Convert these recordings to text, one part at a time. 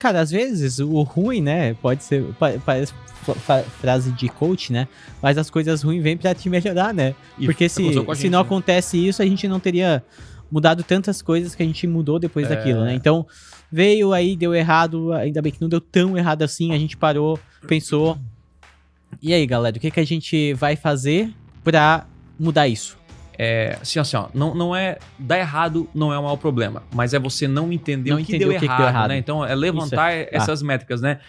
Cara, às vezes o ruim, né, pode ser, parece frase de coach, né, mas as coisas ruins vêm pra te melhorar, né, E porque aconteceu com a se gente, não né? acontece isso, a gente não teria mudado tantas coisas que a gente mudou depois daquilo, né, então veio aí, deu errado, ainda bem que não deu tão errado assim, a gente parou, pensou, e aí galera, o que que a gente vai fazer pra mudar isso? Assim, não é... Dar errado não é o maior problema, mas é você não entender Não o que entender deu o que errado, deu errado. né? Então, é levantar Isso essas métricas, né?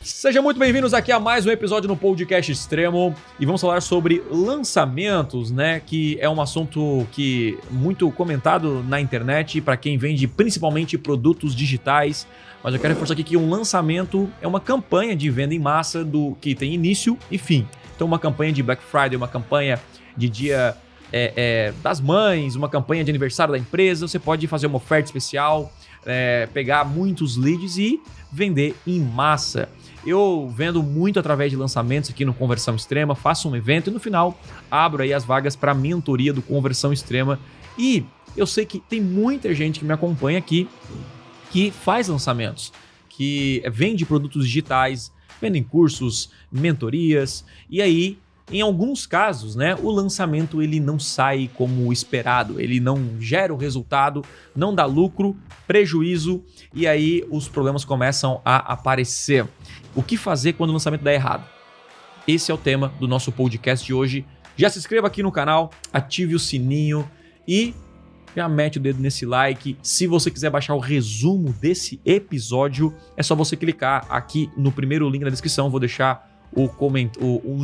Sejam muito bem-vindos aqui a mais um episódio no Podcast Extremo e vamos falar sobre lançamentos, né? Que é um assunto que muito comentado na internet para quem vende principalmente produtos digitais. Mas eu quero reforçar aqui que um lançamento é uma campanha de venda em massa do que tem início e fim. Então, uma campanha de Black Friday, uma campanha de Dia das Mães, uma campanha de aniversário da empresa. Você pode fazer uma oferta especial, pegar muitos leads e vender em massa. Eu vendo muito através de lançamentos aqui no Conversão Extrema, faço um evento e no final abro aí as vagas para a mentoria do Conversão Extrema. E eu sei que tem muita gente que me acompanha aqui que faz lançamentos, que vende produtos digitais, vendem cursos, mentorias, e aí, em alguns casos, né, o lançamento ele não sai como esperado, ele não gera o resultado, não dá lucro, prejuízo, e aí os problemas começam a aparecer. O que fazer quando o lançamento dá errado? Esse é o tema do nosso podcast de hoje. Já se inscreva aqui no canal, ative o sininho e já mete o dedo nesse like. Se você quiser baixar o resumo desse episódio, é só você clicar aqui no primeiro link na descrição. Vou deixar o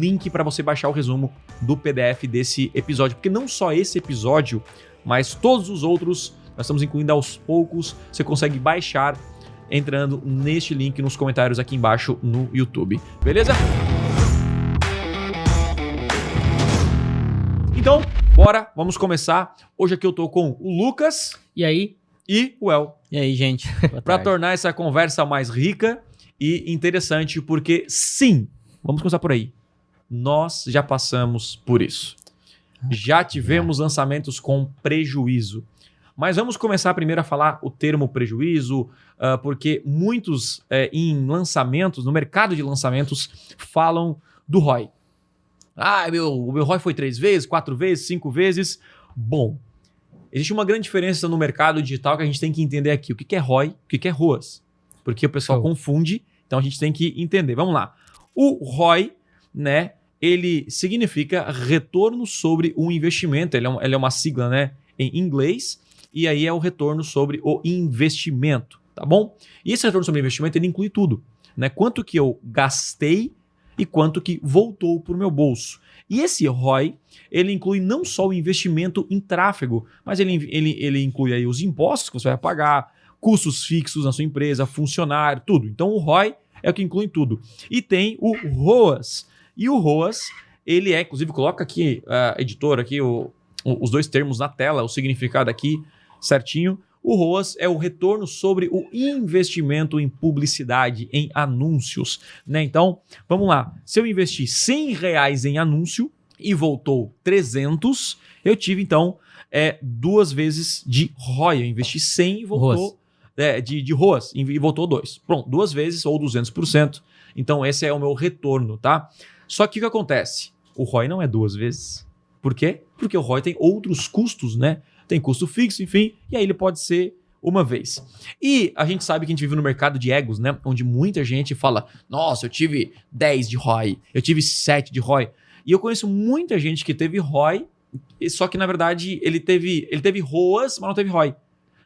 link para você baixar o resumo do PDF desse episódio. Porque não só esse episódio, mas todos os outros, nós estamos incluindo aos poucos. Você consegue baixar entrando neste link nos comentários aqui embaixo no YouTube. Beleza? Então, bora, vamos começar. Hoje aqui eu tô com o Lucas. E aí? E o El. E aí, gente? Para tornar essa conversa mais rica e interessante, porque sim, vamos começar por aí. Nós já passamos por isso. Já tivemos lançamentos com prejuízo. Mas vamos começar primeiro a falar o termo prejuízo, porque muitos em lançamentos, no mercado de lançamentos, falam do ROI. O meu ROI foi 3 vezes, 4 vezes, 5 vezes. Bom, existe uma grande diferença no mercado digital que a gente tem que entender aqui. O que é ROI, o que é ROAS? Porque o pessoal confunde, então a gente tem que entender. Vamos lá. O ROI, né, ele significa retorno sobre o investimento. Ele é uma sigla, né, em inglês. E aí é o retorno sobre o investimento, tá bom? E esse retorno sobre o investimento, ele inclui tudo, né? Quanto que eu gastei e quanto que voltou para o meu bolso. E esse ROI, ele inclui não só o investimento em tráfego, mas ele inclui aí os impostos que você vai pagar, custos fixos na sua empresa, funcionário, tudo. Então o ROI é o que inclui tudo. E tem o ROAS. E o ROAS, ele inclusive coloca aqui, editor, aqui os dois termos na tela, o significado aqui certinho. O ROAS é o retorno sobre o investimento em publicidade, em anúncios, né? Então, vamos lá. Se eu investi R$100 em anúncio e voltou 300, eu tive, então, 2 vezes de ROI. Eu investi 100 e voltou... de ROAS e voltou 2. Pronto, 2 vezes ou 200%. Então, esse é o meu retorno, tá? Só que o que acontece? O ROI não é 2 vezes. Por quê? Porque o ROI tem outros custos, né? Tem custo fixo, enfim, e aí ele pode ser uma vez. E a gente sabe que a gente vive no mercado de egos, né? Onde muita gente fala, nossa, eu tive 10 de ROI, eu tive 7 de ROI. E eu conheço muita gente que teve ROI, só que na verdade ele teve ROAS, mas não teve ROI.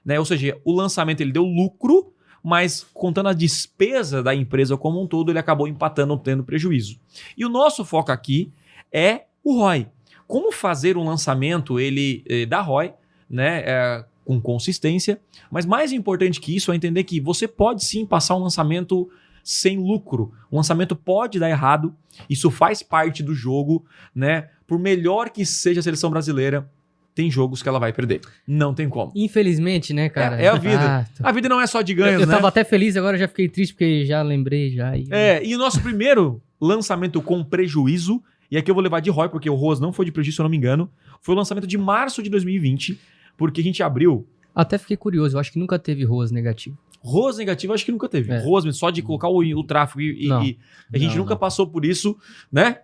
Né? Ou seja, o lançamento ele deu lucro, mas contando a despesa da empresa como um todo, ele acabou empatando, tendo prejuízo. E o nosso foco aqui é o ROI. Como fazer um lançamento ele dá ROI, né, com consistência, mas mais importante que isso é entender que você pode sim passar um lançamento sem lucro. O lançamento pode dar errado, isso faz parte do jogo, né? Por melhor que seja a seleção brasileira, tem jogos que ela vai perder. Não tem como. Infelizmente, né, cara? É a vida. A vida não é só de ganhos, eu né? tava até feliz, agora já fiquei triste porque já lembrei já. E o nosso primeiro lançamento com prejuízo, E aqui eu vou levar de ROI, porque o ROAS não foi de prejuízo, se eu não me engano. Foi o lançamento de março de 2020, porque a gente abriu... Até fiquei curioso, eu acho que nunca teve ROAS negativo. ROAS negativo, acho que nunca teve. É. ROAS, só de colocar o tráfego Não. e a gente Não, nunca não. passou por isso, né?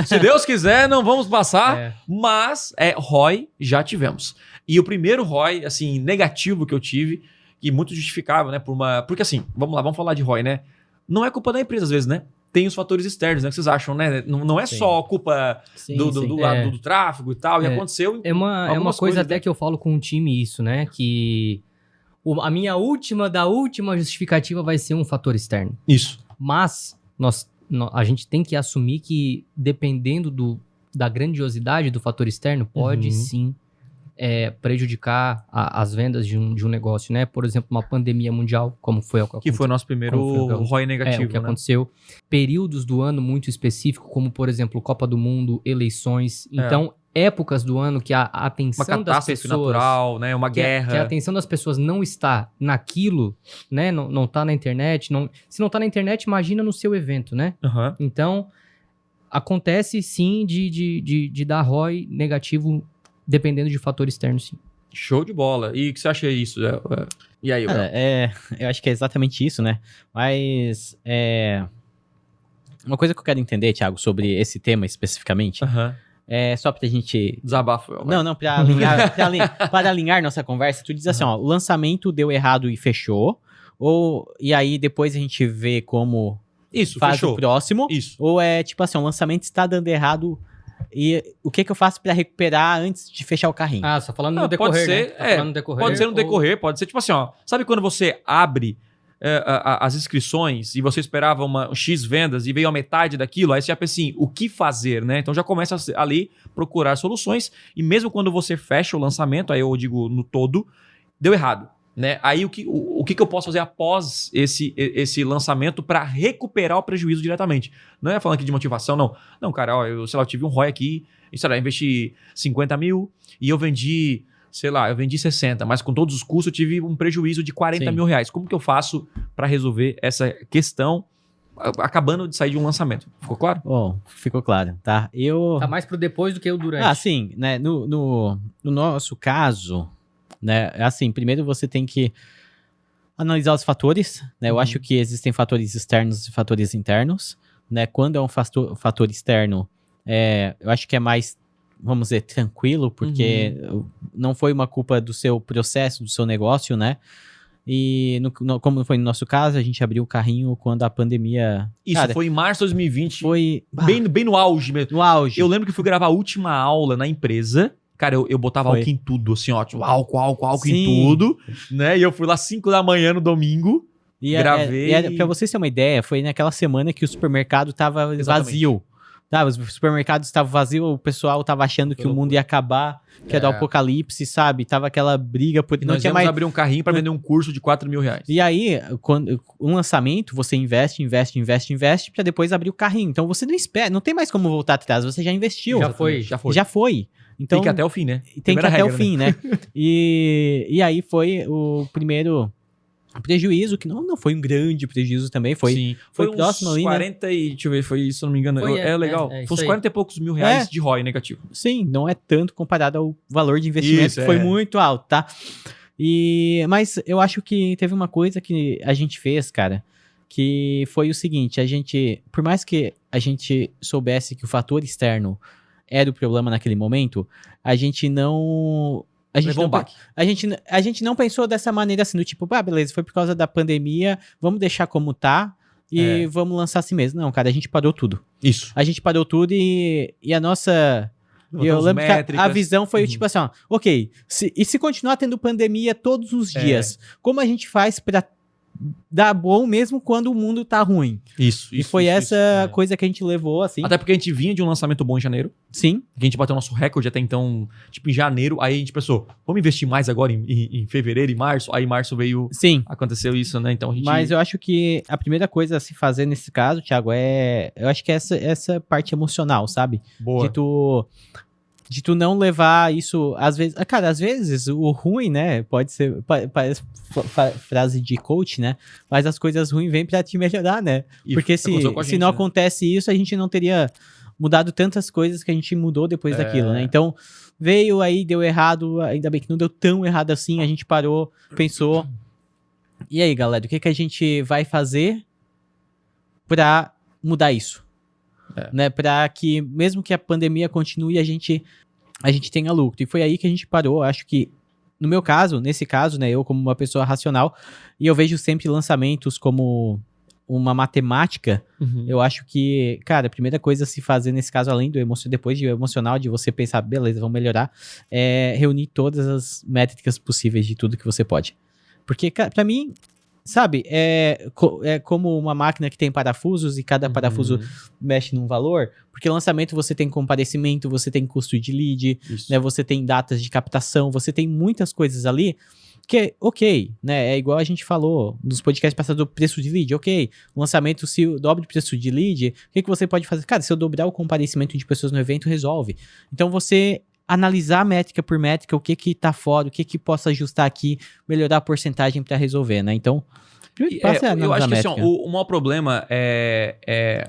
Se Deus quiser, não vamos passar, É. mas ROI já tivemos. E o primeiro ROI, assim, negativo que eu tive, que muito justificável, né? Porque assim, vamos lá, vamos falar de ROI, né? Não é culpa da empresa, às vezes, né? Tem os fatores externos, né? Que vocês acham, né? Não é Sim. só culpa Sim, do sim. lado do tráfego e tal, e É. aconteceu. É uma algumas coisa coisas, até né? que eu falo com o time isso, né? Que a minha última justificativa vai ser um fator externo. Isso. Mas a gente tem que assumir que, dependendo da grandiosidade do fator externo, pode Uhum. sim prejudicar as vendas de um negócio, né? Por exemplo, uma pandemia mundial, como foi Que foi o nosso primeiro Como foi o que ROI o negativo, que né? aconteceu. Períodos do ano muito específicos, como, por exemplo, Copa do Mundo, eleições. Então, épocas do ano que a Uma atenção das catástrofe pessoas... natural, né? Uma Que a guerra. atenção das pessoas não está naquilo, né? Não tá na internet. Se não tá na internet, imagina no seu evento, né? Aham. Então, acontece sim de dar ROI negativo dependendo de fator externo, sim. Show de bola. E o que você acha disso? E aí, Cara, eu acho que é exatamente isso, né? Mas uma coisa que eu quero entender, Thiago, sobre esse tema especificamente, Aham. é só pra gente... Desabafo. Não, pra alinhar nossa conversa, tu diz assim, ó, o lançamento deu errado e fechou, e aí depois a gente vê como Isso, faz fechou. o próximo, Isso. ou é tipo assim, o lançamento está dando errado e o que eu faço pra recuperar antes de fechar o carrinho? Ah, só falando Ah, no decorrer, pode ser, né? Tá falando no decorrer, Pode ser no ou- decorrer, pode ser tipo assim, ó. Sabe quando você abre as inscrições e você esperava um X vendas e veio a metade daquilo, aí você já pensa assim, o que fazer, né? Então já começa ali procurar soluções e mesmo quando você fecha o lançamento, aí eu digo no todo, deu errado, né? Aí o que eu posso fazer após esse lançamento para recuperar o prejuízo diretamente? Não é falando aqui de motivação, não. Não, cara, ó, eu tive um ROI aqui, sei lá, eu investi 50 mil e eu vendi 60, mas com todos os custos eu tive um prejuízo de 40 Sim. mil reais. Como que eu faço para resolver essa questão acabando de sair de um lançamento? Ficou claro? Bom, ficou claro, tá? Tá mais pro depois do que o durante. Ah, sim, né? No nosso caso, né? Assim, primeiro você tem que analisar os fatores, né? Eu acho que existem fatores externos e fatores internos, né? Quando é um fator externo, eu acho que é mais, vamos dizer, tranquilo, porque não foi uma culpa do seu processo, do seu negócio, né? E como foi no nosso caso, a gente abriu o carrinho quando a pandemia... Isso, Cara, foi em março de 2020, foi bem no auge mesmo. no auge. Eu lembro que fui gravar a última aula na empresa. Cara, eu botava Foi. álcool em tudo, assim, ó. Tipo, álcool em Sim. tudo, né? E eu fui lá 5 da manhã no domingo. Gravei. Pra vocês terem uma ideia, foi naquela semana que o supermercado tava Exatamente. vazio. Tá, os supermercados estavam vazios, o pessoal tava achando que o mundo ia acabar, que ia dar o apocalipse, sabe? Tava aquela briga, porque E não nós tinha íamos mais... abrir um carrinho pra vender um curso de 4 mil reais. E aí, quando um lançamento, você investe pra depois abrir o carrinho. Então você não espera, não tem mais como voltar atrás, você já investiu. Já foi. Já foi. Então, Tem que ir até o fim, né? tem que ir Primeira até regra, o fim, né? E aí foi o primeiro prejuízo, que não foi um grande prejuízo também, foi Sim. foi uns próximo ali, né? 40 e... Deixa eu ver, foi isso, se não me engano. Foi, Legal. isso Foi uns aí. 40 e poucos mil reais de ROI negativo. Sim, não é tanto comparado ao valor de investimento, Isso, que foi é. muito alto, tá? Mas eu acho que teve uma coisa que a gente fez, cara, que foi o seguinte, por mais que a gente soubesse que o fator externo era o problema naquele momento, a gente não... Levou um baque. A gente não pensou dessa maneira assim, do tipo, beleza, foi por causa da pandemia, vamos deixar como tá e vamos lançar assim mesmo. Não, cara, a gente parou tudo. Isso. A gente parou tudo e a nossa... E eu Botamos lembro que a métricas. visão foi tipo assim, ó, ok, se continuar tendo pandemia todos os dias, como a gente faz pra dar bom mesmo quando o mundo tá ruim? Isso. E foi essa coisa que a gente levou, assim. Até porque a gente vinha de um lançamento bom em janeiro. Sim, Que a gente bateu nosso recorde até então, tipo, em janeiro. Aí a gente pensou, vamos investir mais agora em fevereiro e março. Aí em março sim. aconteceu isso, né? Então a gente... Mas eu acho que a primeira coisa a se fazer nesse caso, Thiago, eu acho que é essa parte emocional, sabe? Boa. De tu não levar isso, às vezes... Cara, às vezes o ruim, né, pode ser... Parece frase de coach, né? Mas as coisas ruins vêm pra te melhorar, né? E Porque aconteceu com a se gente, não né? acontece isso, a gente não teria mudado tantas coisas que a gente mudou depois daquilo, né? Então, veio aí, deu errado, ainda bem que não deu tão errado assim, a gente parou, pensou. E aí, galera, o que a gente vai fazer pra mudar isso? Né? Pra que, mesmo que a pandemia continue, a gente tenha lucro. E foi aí que a gente parou, acho que no meu caso, nesse caso, né, eu como uma pessoa racional, e eu vejo sempre lançamentos como uma matemática, eu acho que, cara, a primeira coisa a se fazer nesse caso, além do depois do emocional, de você pensar, beleza, vamos melhorar, é reunir todas as métricas possíveis de tudo que você pode. Porque, cara, pra mim, sabe, é como uma máquina que tem parafusos e cada parafuso mexe num valor, porque lançamento você tem comparecimento, você tem custo de lead, né, você tem datas de captação, você tem muitas coisas ali que, ok, né, é igual a gente falou nos podcasts passados do preço de lead, ok, o lançamento, se eu dobro o preço de lead, o que você pode fazer? Cara, se eu dobrar o comparecimento de pessoas no evento, resolve. Então você analisar métrica por métrica, o que tá fora, o que possa ajustar aqui, melhorar a porcentagem para resolver, né? Então, eu acho que assim, ó, o maior problema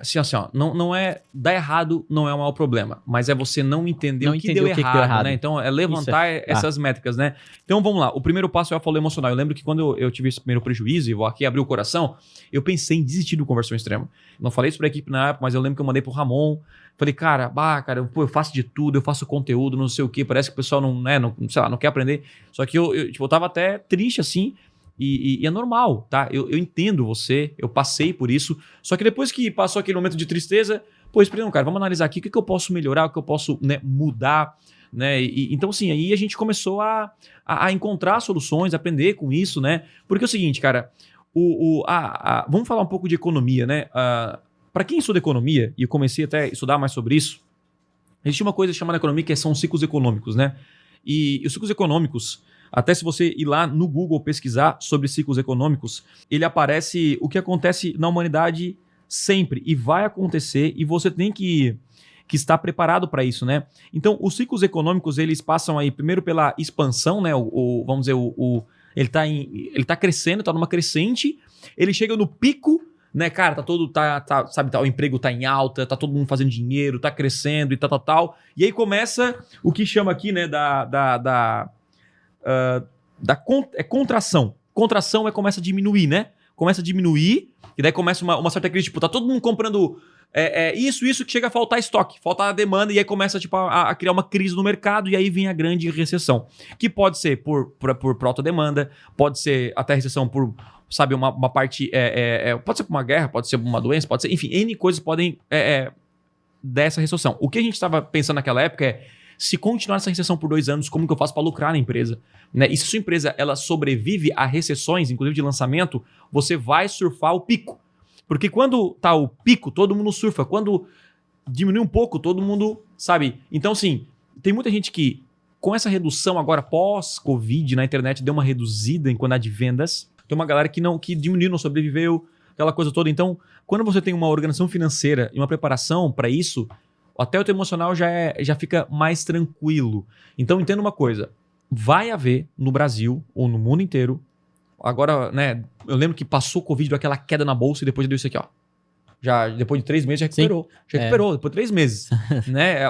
assim, ó, não é dar errado, não é o maior problema, mas é você não entender o que deu errado, né? Então, é levantar essas métricas, né? Então, vamos lá. O primeiro passo é o emocional. Eu lembro que quando eu tive esse primeiro prejuízo, e vou aqui abrir o coração, eu pensei em desistir do Conversão Extrema. Não falei isso pra equipe na época, mas eu lembro que eu mandei pro Ramon. Falei, cara, eu faço de tudo, eu faço conteúdo, não sei o quê, parece que o pessoal não quer aprender. Só que eu tava até triste, assim, e é normal, tá? Eu entendo você, eu passei por isso, só que depois que passou aquele momento de tristeza, não, cara, vamos analisar aqui o que eu posso melhorar, o que eu posso, né, mudar, né? Então, assim, aí a gente começou a encontrar soluções, aprender com isso, né? Porque é o seguinte, cara, vamos falar um pouco de economia, né? Para quem estuda economia, e eu comecei até a estudar mais sobre isso, existe uma coisa chamada economia que são ciclos econômicos, né? E os ciclos econômicos, até se você ir lá no Google pesquisar sobre ciclos econômicos, ele aparece o que acontece na humanidade sempre e vai acontecer e você tem que estar preparado para isso, né? Então, os ciclos econômicos, eles passam aí primeiro pela expansão, né? Vamos dizer, ele tá crescendo, tá numa crescente, ele chega no pico, né, cara, o emprego tá em alta, tá todo mundo fazendo dinheiro, tá crescendo e tal. E aí começa o que chama aqui, né, contração. Contração começa a diminuir, né? Começa a diminuir, e daí começa uma certa crise, tipo, tá todo mundo comprando isso que chega a faltar estoque, faltar demanda, e aí começa, tipo, a criar uma crise no mercado, e aí vem a grande recessão, que pode ser por alta demanda, pode ser até recessão por, sabe, uma parte, pode ser por uma guerra, pode ser por uma doença, pode ser, enfim, N coisas podem dessa recessão. O que a gente estava pensando naquela época é, se continuar essa recessão por 2 anos, como que eu faço para lucrar na empresa? Né? E se a sua empresa ela sobrevive a recessões, inclusive de lançamento, você vai surfar o pico. Porque quando tá o pico, todo mundo surfa. Quando diminui um pouco, todo mundo, sabe? Então, sim, tem muita gente que, com essa redução agora pós-Covid na internet, deu uma reduzida em quantidade de vendas. Tem uma galera que diminuiu, não sobreviveu, aquela coisa toda. Então, quando você tem uma organização financeira e uma preparação para isso, até o teu emocional já fica mais tranquilo. Então, entenda uma coisa. Vai haver no Brasil ou no mundo inteiro. Agora, né, eu lembro que passou o Covid, deu aquela queda na bolsa e depois deu isso aqui, ó. Já, depois de 3 meses, já recuperou. Sim, já recuperou, depois de 3 meses. Né?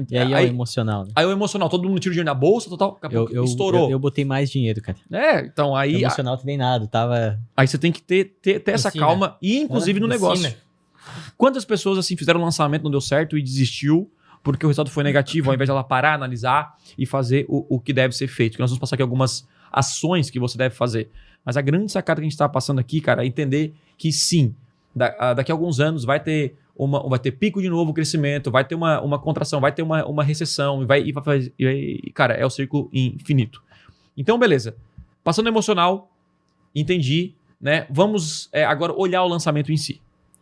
E aí é o emocional, né? Aí o emocional, todo mundo tira o dinheiro na bolsa, total, estourou. Eu botei mais dinheiro, cara. Então aí... O emocional treinado, tava... Aí você tem que ter essa calma, e inclusive no negócio. Quantas pessoas, assim, fizeram um lançamento, não deu certo e desistiu porque o resultado foi negativo, ao invés de ela parar, analisar e fazer o que deve ser feito. Que nós vamos passar aqui algumas ações que você deve fazer. Mas a grande sacada que a gente está passando aqui, cara, é entender que sim, daqui a alguns anos vai ter pico de novo crescimento, vai ter uma contração, vai ter uma recessão, cara, é o círculo infinito. Então, beleza. Passando emocional, entendi, né? Vamos agora olhar o lançamento em si.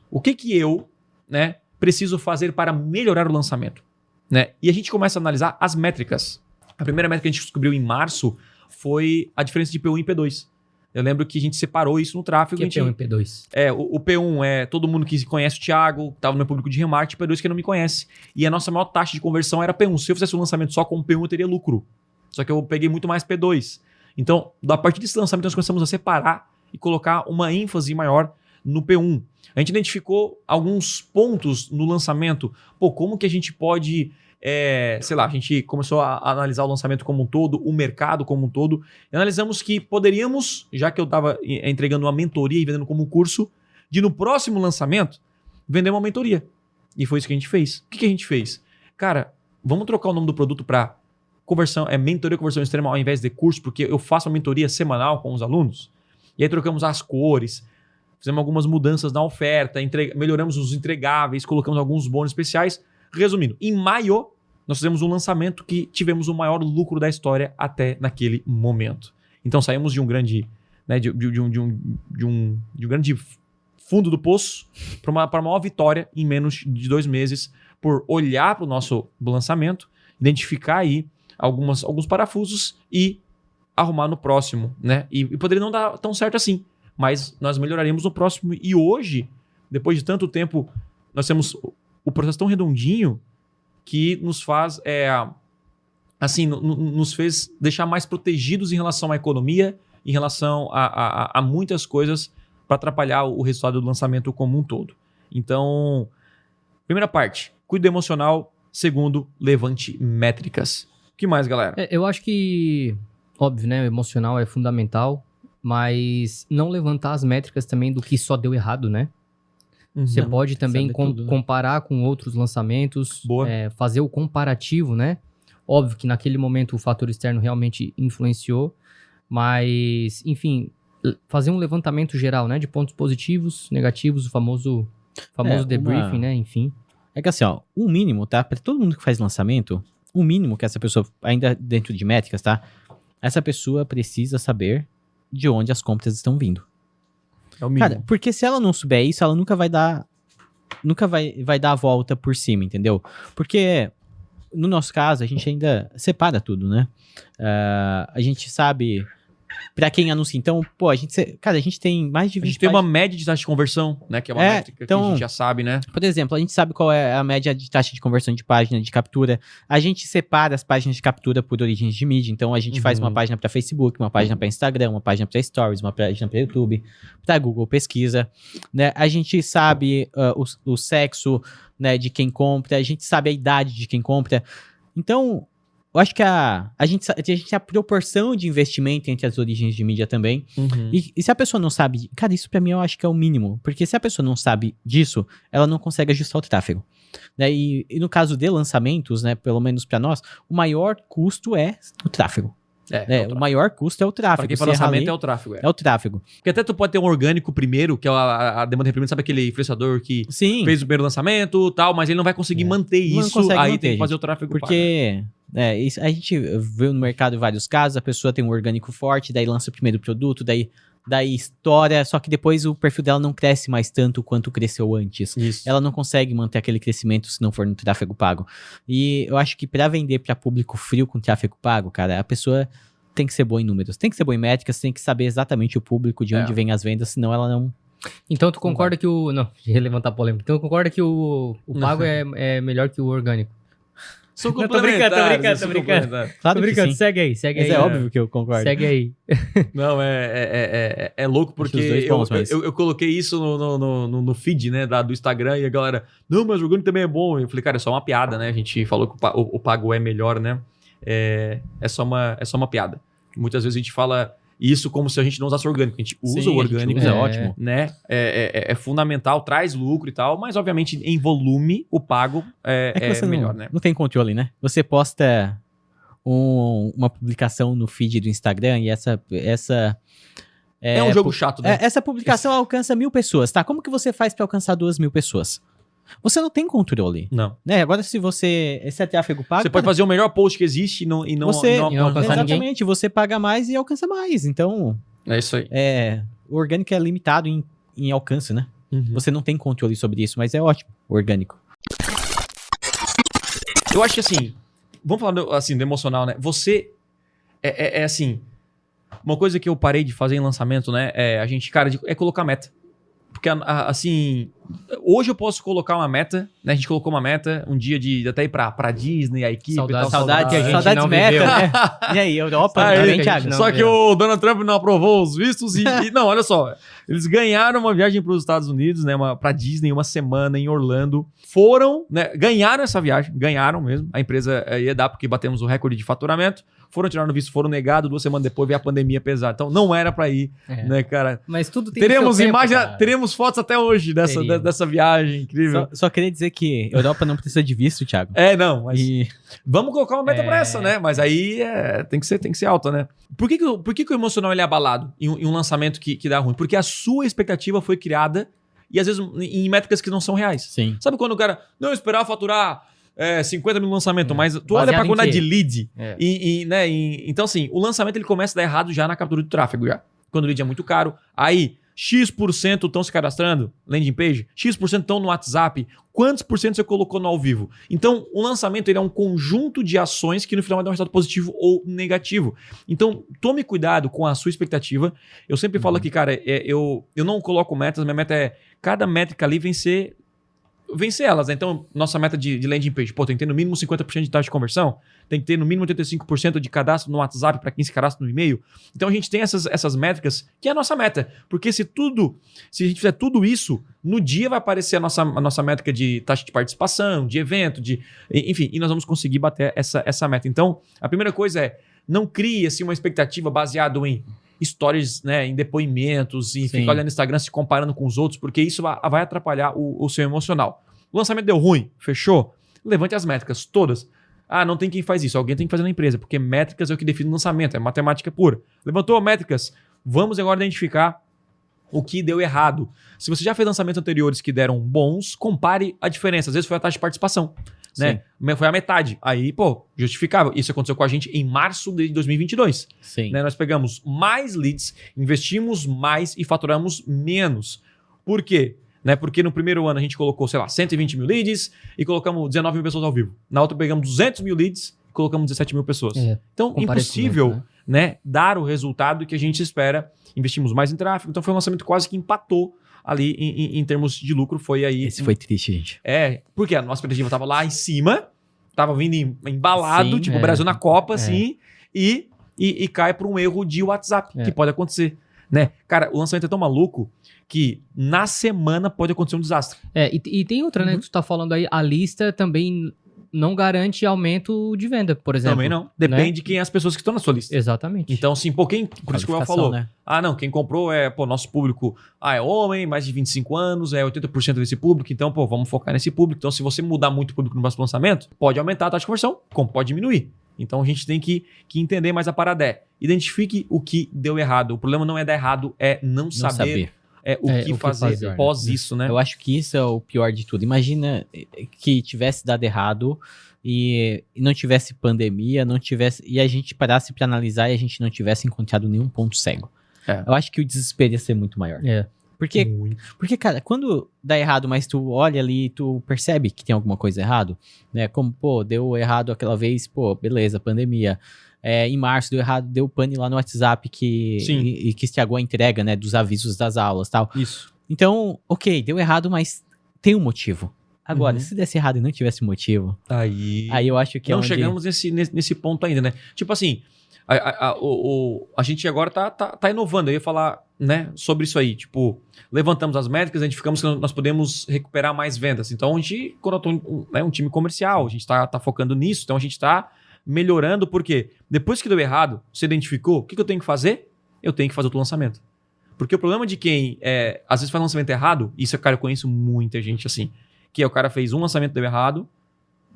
O que eu, né, preciso fazer para melhorar o lançamento? Né? E a gente começa a analisar as métricas. A primeira métrica que a gente descobriu em março foi a diferença de P1 e P2. Eu lembro que a gente separou isso no tráfego. O que é P1 e P2? O P1 é todo mundo que conhece o Thiago, estava no meu público de remarketing, P2 que não me conhece. E a nossa maior taxa de conversão era P1. Se eu fizesse um lançamento só com P1, eu teria lucro. Só que eu peguei muito mais P2. Então, a partir desse lançamento, nós começamos a separar e colocar uma ênfase maior no P1. A gente identificou alguns pontos no lançamento. Pô, como que a gente pode... sei lá, a gente começou a analisar o lançamento como um todo, o mercado como um todo, e analisamos que poderíamos, já que eu estava entregando uma mentoria e vendendo como curso, de no próximo lançamento, vender uma mentoria. E foi isso que a gente fez. O que a gente fez? Cara, vamos trocar o nome do produto para mentoria conversão extrema ao invés de curso, porque eu faço uma mentoria semanal com os alunos. E aí trocamos as cores, fizemos algumas mudanças na oferta, melhoramos os entregáveis, colocamos alguns bônus especiais. Resumindo, em maio, nós fizemos um lançamento que tivemos o maior lucro da história até naquele momento. Então saímos de um grande, né, de um grande fundo do poço para uma maior vitória em menos de 2 meses por olhar para o nosso lançamento, identificar aí alguns parafusos e arrumar no próximo, né? E poderia não dar tão certo assim, mas nós melhoraríamos no próximo. E hoje, depois de tanto tempo, nós temos o processo tão redondinho que nos faz, nos fez deixar mais protegidos em relação à economia, em relação a muitas coisas para atrapalhar o resultado do lançamento como um todo. Então, primeira parte, cuidado emocional. Segundo, levante métricas. O que mais, galera? Eu acho que, óbvio, né? O emocional é fundamental, mas não levantar as métricas também do que só deu errado, né? Você pode também comparar com outros lançamentos, fazer o comparativo, né? Óbvio que naquele momento o fator externo realmente influenciou, mas, enfim, fazer um levantamento geral, né? De pontos positivos, negativos, o famoso debriefing, né? Enfim. É que assim, ó, o mínimo, tá? Para todo mundo que faz lançamento, o mínimo que essa pessoa, ainda dentro de métricas, tá? Essa pessoa precisa saber de onde as compras estão vindo. É o mínimo. Cara, porque se ela não souber isso, ela nunca vai dar a volta por cima, entendeu? Porque no nosso caso, a gente ainda separa tudo, né? A gente sabe pra quem anuncia. Então, pô, a gente tem mais de 20 A gente tem uma média de taxa de conversão, né? Que é uma métrica que a gente já sabe, né? Por exemplo, a gente sabe qual é a média de taxa de conversão de página de captura. A gente separa as páginas de captura por origens de mídia. Então, a gente faz uma página para Facebook, uma página para Instagram, uma página para Stories, uma página para YouTube, para Google Pesquisa, né? A gente sabe o sexo, né, de quem compra. A gente sabe a idade de quem compra. Então, eu acho que a gente tem a proporção de investimento entre as origens de mídia também. E se a pessoa não sabe... Cara, isso pra mim eu acho que é o mínimo. Porque se a pessoa não sabe disso, ela não consegue ajustar o tráfego. Né? E no caso de lançamentos, né, pelo menos pra nós, o maior custo é o tráfego. O maior custo é o tráfego. Pra quem faz lançamento é o tráfego. É o tráfego. Porque até tu pode ter um orgânico primeiro, que é a demanda reprimida, sabe aquele influenciador que fez o primeiro lançamento e tal, mas ele não vai conseguir manter isso, aí tem que fazer o tráfego. Porque isso, a gente viu no mercado vários casos, a pessoa tem um orgânico forte, daí lança o primeiro produto, daí estoura, só que depois o perfil dela não cresce mais tanto quanto cresceu antes. Isso. Ela não consegue manter aquele crescimento se não for no tráfego pago. E eu acho que para vender para público frio com tráfego pago, cara, a pessoa tem que ser boa em números, tem que ser boa em métricas, tem que saber exatamente o público, de onde vem as vendas, senão ela não... Então tu concorda que o... Não, ia levantar polêmica. Então tu concorda que o pago é melhor que o orgânico? Sou tô brincando. Claro tô brincando, que sim. segue aí. Mas é óbvio que eu concordo. Segue aí. Não, é louco porque eu coloquei isso no feed, né, do Instagram, e a galera, não, mas o orgânico também é bom. Eu falei, cara, é só uma piada, né? A gente falou que o pago é melhor, né? É só uma piada. Muitas vezes a gente fala isso como se a gente não usasse orgânico. A gente usa o orgânico, é ótimo, né? É fundamental, traz lucro e tal, mas obviamente em volume o pago é melhor, né? Não tem controle, né? Você posta uma publicação no feed do Instagram e essa é um jogo chato, né? Essa publicação alcança 1.000 pessoas, tá? Como que você faz pra alcançar 2.000 pessoas? Você não tem controle. Não. Né? Agora, se é tráfego pago... Você pode fazer o melhor post que existe e não alcançar ninguém. Exatamente, você paga mais e alcança mais. Então... É isso aí. O orgânico é limitado em alcance, né? Você não tem controle sobre isso, mas é ótimo, o orgânico. Eu acho que assim... Vamos falar assim, do emocional, né? Você... assim... Uma coisa que eu parei de fazer em lançamento, né? A gente, cara, é colocar meta. Porque, assim, Hoje eu posso colocar uma meta, né? A gente colocou uma meta um dia de até ir pra Disney, a equipe e tal. Saudade que a gente Saudades não meta, viveu. né? E aí, Europa, Aí, também, Thiago? não Só que viveu. o Donald Trump não aprovou os vistos não, olha só. Eles ganharam uma viagem para os Estados Unidos, né? Pra Disney, uma semana em Orlando. Foram, né? Ganharam essa viagem, ganharam mesmo. A empresa ia dar porque batemos o recorde de faturamento. Foram tirar no visto, foram negados, 2 semanas depois veio a pandemia pesada. Então não era pra ir, né, cara? Mas tudo tem Teremos seu tempo, imagens, cara. teremos fotos até hoje dessa viagem incrível. Só queria dizer que Europa não precisa de visto, Thiago. Não, mas E vamos colocar uma meta pra essa, né? Mas aí tem que ser alta, né? Por que o emocional ele é abalado em um lançamento que dá ruim? Porque a sua expectativa foi criada e às vezes em métricas que não são reais. sim. Sabe quando o cara não esperava faturar 50 mil no lançamento, mas tu olha Baseado pra em quantidade quê? de lead É. né? Então assim, o lançamento ele começa a dar errado já na captura do tráfego já. Quando o lead é muito caro, aí X% estão se cadastrando, landing page, X% estão no WhatsApp, quantos por cento você colocou no ao vivo? Então, o lançamento ele é um conjunto de ações que no final vai dar um resultado positivo ou negativo. Então, tome cuidado com a sua expectativa. Eu sempre falo aqui, cara, eu não coloco metas, minha meta é cada métrica ali vencer elas, né? Então, nossa meta de landing page, tem que ter no mínimo 50% de taxa de conversão, tem que ter no mínimo 85% de cadastro no WhatsApp para quem se cadastra no e-mail. Então, a gente tem essas métricas, que é a nossa meta. Porque se a gente fizer tudo isso, no dia vai aparecer a nossa métrica de taxa de participação, de evento, enfim, e nós vamos conseguir bater essa meta. Então, a primeira coisa é, não crie assim, uma expectativa baseada em stories, né, em depoimentos, em ficar olhando no Instagram se comparando com os outros, porque isso vai atrapalhar o seu emocional. O lançamento deu ruim, fechou? Levante as métricas todas. Não tem quem faz isso, alguém tem que fazer na empresa, porque métricas é o que define o lançamento, é matemática pura. Levantou métricas, vamos agora identificar o que deu errado. Se você já fez lançamentos anteriores que deram bons, compare a diferença. Às vezes foi a taxa de participação, né? Foi a metade. Aí, justificável. Isso aconteceu com a gente em março de 2022. Sim. Né? Nós pegamos mais leads, investimos mais e faturamos menos. Por quê? Né? Porque no primeiro ano a gente colocou, 120 mil leads e colocamos 19 mil pessoas ao vivo. Na outra pegamos 200 mil leads e colocamos 17 mil pessoas. Então, impossível, né, dar o resultado que a gente espera. Investimos mais em tráfego. Então, foi um lançamento quase que empatou ali em termos de lucro. Foi aí... Esse foi triste, gente. Porque a nossa expectativa estava lá em cima, estava vindo embalado, Sim, o Brasil na Copa, assim, e cai por um erro de WhatsApp, que pode acontecer. Né? Cara, o lançamento é tão maluco que na semana pode acontecer um desastre. E tem outra, né, que tu tá falando aí, a lista também não garante aumento de venda, por exemplo. Também não. Depende de quem é as pessoas que estão na sua lista. Exatamente. Então, assim, por isso que o El falou. Né? Não, quem comprou nosso público, é homem, mais de 25 anos, é 80% desse público, então, vamos focar nesse público. Então, se você mudar muito o público no próximo lançamento, pode aumentar a taxa de conversão, como pode diminuir. Então, a gente tem que entender mais a parada. Identifique o que deu errado. O problema não é dar errado, é não saber. O que fazer após isso, né? Eu acho que isso é o pior de tudo. Imagina que tivesse dado errado e não tivesse pandemia, e a gente parasse para analisar e a gente não tivesse encontrado nenhum ponto cego. Eu acho que o desespero ia ser muito maior. Porque, cara, quando dá errado, mas tu olha ali e tu percebe que tem alguma coisa errado, né? Como, deu errado aquela vez, beleza, pandemia. Em março deu errado, deu pane lá no WhatsApp que estragou a entrega, né, dos avisos das aulas e tal. Isso. Então, ok, deu errado, mas tem um motivo. Agora, se desse errado e não tivesse motivo, aí eu acho que não chegamos nesse ponto ainda, né? Tipo assim, a gente agora tá inovando. Eu ia falar, né, sobre isso aí. Tipo, levantamos as métricas, identificamos que nós podemos recuperar mais vendas. Então, a gente contratou um time comercial, a gente tá focando nisso. Então, a gente tá melhorando, porque depois que deu errado, você identificou, o que eu tenho que fazer? Eu tenho que fazer outro lançamento. Porque o problema de quem, às vezes faz lançamento errado, isso, cara, eu conheço muita gente assim, que o cara fez um lançamento, deu errado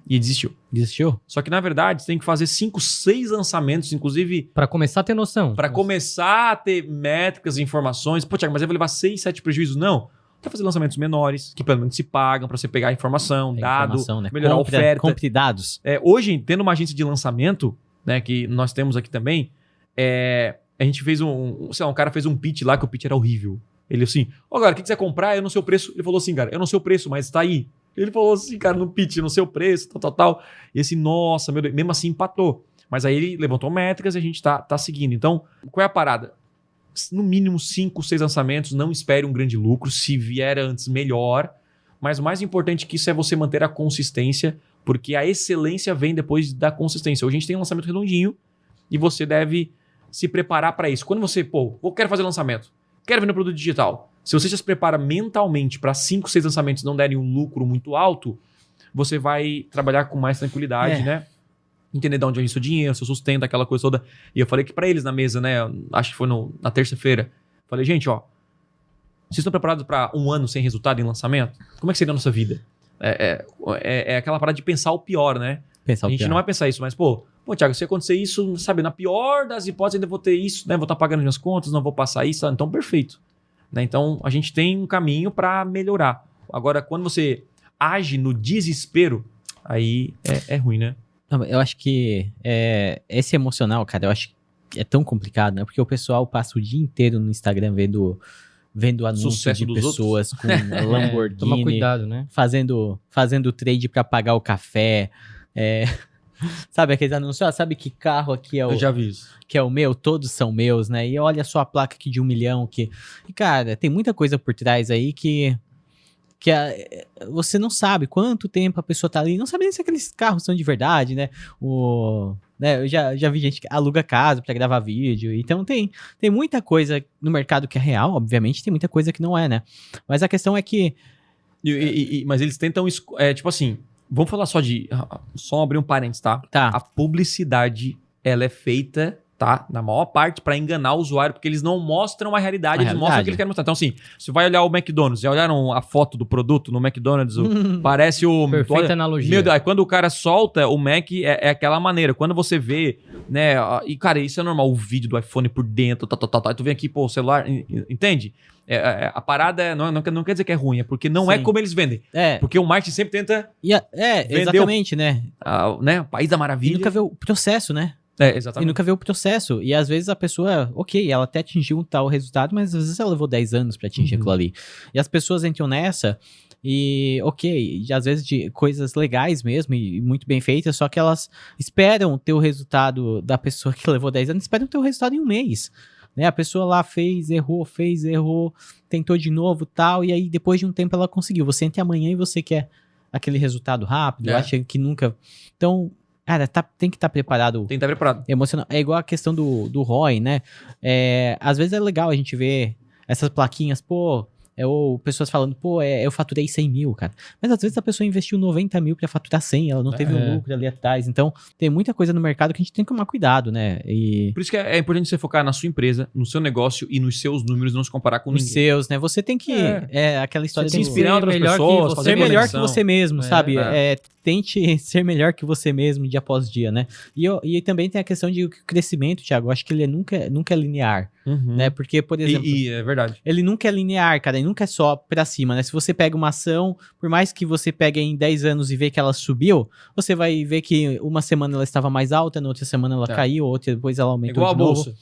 e desistiu. Desistiu? Só que, na verdade, você tem que fazer 5, 6 lançamentos, inclusive... Para começar a ter noção. Para começar a ter métricas e informações. Thiago, mas eu vou levar 6, 7 prejuízos? Não. Vai fazer lançamentos menores, que pelo menos se pagam para você pegar informação, dado, né? melhorar a oferta. Compre dados. Hoje, tendo uma agência de lançamento, né, que nós temos aqui também, a gente fez um cara fez um pitch lá, que o pitch era horrível. Ele assim, galera, o que você quer comprar? Eu não sei o preço. Ele falou assim, cara, eu não sei o preço, mas tá aí. Ele falou assim, cara, no pitch, eu não sei o preço, tal. E assim, nossa, meu Deus, mesmo assim empatou. Mas aí ele levantou métricas e a gente tá seguindo. Então, qual é a parada? No mínimo 5, 6 lançamentos, não espere um grande lucro. Se vier antes, melhor. mas o mais importante que isso é você manter a consistência, porque a excelência vem depois da consistência. Hoje a gente tem um lançamento redondinho e você deve se preparar para isso. Quando você, quero fazer lançamento, quero vender produto digital. Se você já se prepara mentalmente para 5, 6 lançamentos não derem um lucro muito alto, você vai trabalhar com mais tranquilidade, né? Entender de onde vem seu dinheiro, seu sustento, aquela coisa toda. E eu falei que para eles na mesa, né? Acho que foi na terça-feira. Falei, gente, vocês estão preparados para um ano sem resultado em lançamento? Como é que seria a nossa vida? É aquela parada de pensar o pior, né? A gente não vai pensar isso, mas, Thiago, se acontecer isso, sabe, na pior das hipóteses, ainda vou ter isso, né? Vou estar pagando minhas contas, não vou passar isso, então perfeito. Né? Então, a gente tem um caminho para melhorar. Agora, quando você age no desespero, aí é ruim, né? Eu acho que esse emocional, cara, eu acho que é tão complicado, né? Porque o pessoal passa o dia inteiro no Instagram vendo anúncios Sucesso de dos pessoas com Lamborghini, toma cuidado, né? fazendo trade para pagar o café, sabe aqueles anúncios? Sabe que carro aqui Eu já vi isso. que é o meu? Todos são meus, né? E olha só a placa aqui de 1 milhão. E, cara, tem muita coisa por trás aí que você não sabe quanto tempo a pessoa tá ali, não sabe nem se aqueles carros são de verdade, né? Eu já vi gente que aluga casa pra gravar vídeo, então tem muita coisa no mercado que é real, obviamente, tem muita coisa que não é, né? Mas a questão é que... Mas eles tentam, tipo assim, vamos falar só abrir um parênteses, tá? A publicidade, ela é feita... Tá? Na maior parte para enganar o usuário, porque eles não mostram a realidade, eles mostram o que eles querem mostrar. Então, assim, você vai olhar o McDonald's, já olharam a foto do produto no McDonald's? Parece o... Perfeita analogia. Meu Deus, quando o cara solta, o Mac é aquela maneira. Quando você vê, né? E, cara, isso é normal, o vídeo do iPhone por dentro, tu vem aqui, o celular, entende? A parada não quer dizer que é ruim, é porque não é como eles vendem. Porque o marketing sempre tenta vender exatamente, né? O país da maravilha. E nunca vê o processo, né? Exatamente. E nunca vê o processo. E às vezes a pessoa, ela até atingiu um tal resultado, mas às vezes ela levou 10 anos pra atingir aquilo ali. E as pessoas entram nessa e, e às vezes de coisas legais mesmo e muito bem feitas, só que elas esperam ter o resultado da pessoa que levou 10 anos, esperam ter o resultado em um mês. Né? A pessoa lá fez, errou, tentou de novo tal, e aí depois de um tempo ela conseguiu. Você entra amanhã e você quer aquele resultado rápido, acha que nunca... Então... Cara, tem que estar preparado. Tem que estar preparado. Emocional. É igual a questão do ROI, né? Às vezes é legal a gente ver essas plaquinhas, ou pessoas falando, eu faturei 100 mil, cara. Mas às vezes a pessoa investiu 90 mil pra faturar 100, ela não teve um lucro ali atrás. Então, tem muita coisa no mercado que a gente tem que tomar cuidado, né? Por isso que é importante você focar na sua empresa, no seu negócio e nos seus números, não se comparar com ninguém. Os seus, né? Você tem que... aquela história de se inspirar em outras pessoas, ser melhor que você mesmo, sabe? Tente ser melhor que você mesmo dia após dia, né? E também tem a questão de crescimento, Thiago. Eu acho que ele nunca é linear, né? Porque, por exemplo... é verdade. Ele nunca é linear, cara. Ele nunca é só pra cima, né? Se você pega uma ação, por mais que você pegue em 10 anos e vê que ela subiu, você vai ver que uma semana ela estava mais alta, na outra semana ela caiu, outra depois ela aumentou de novo. Bolsa.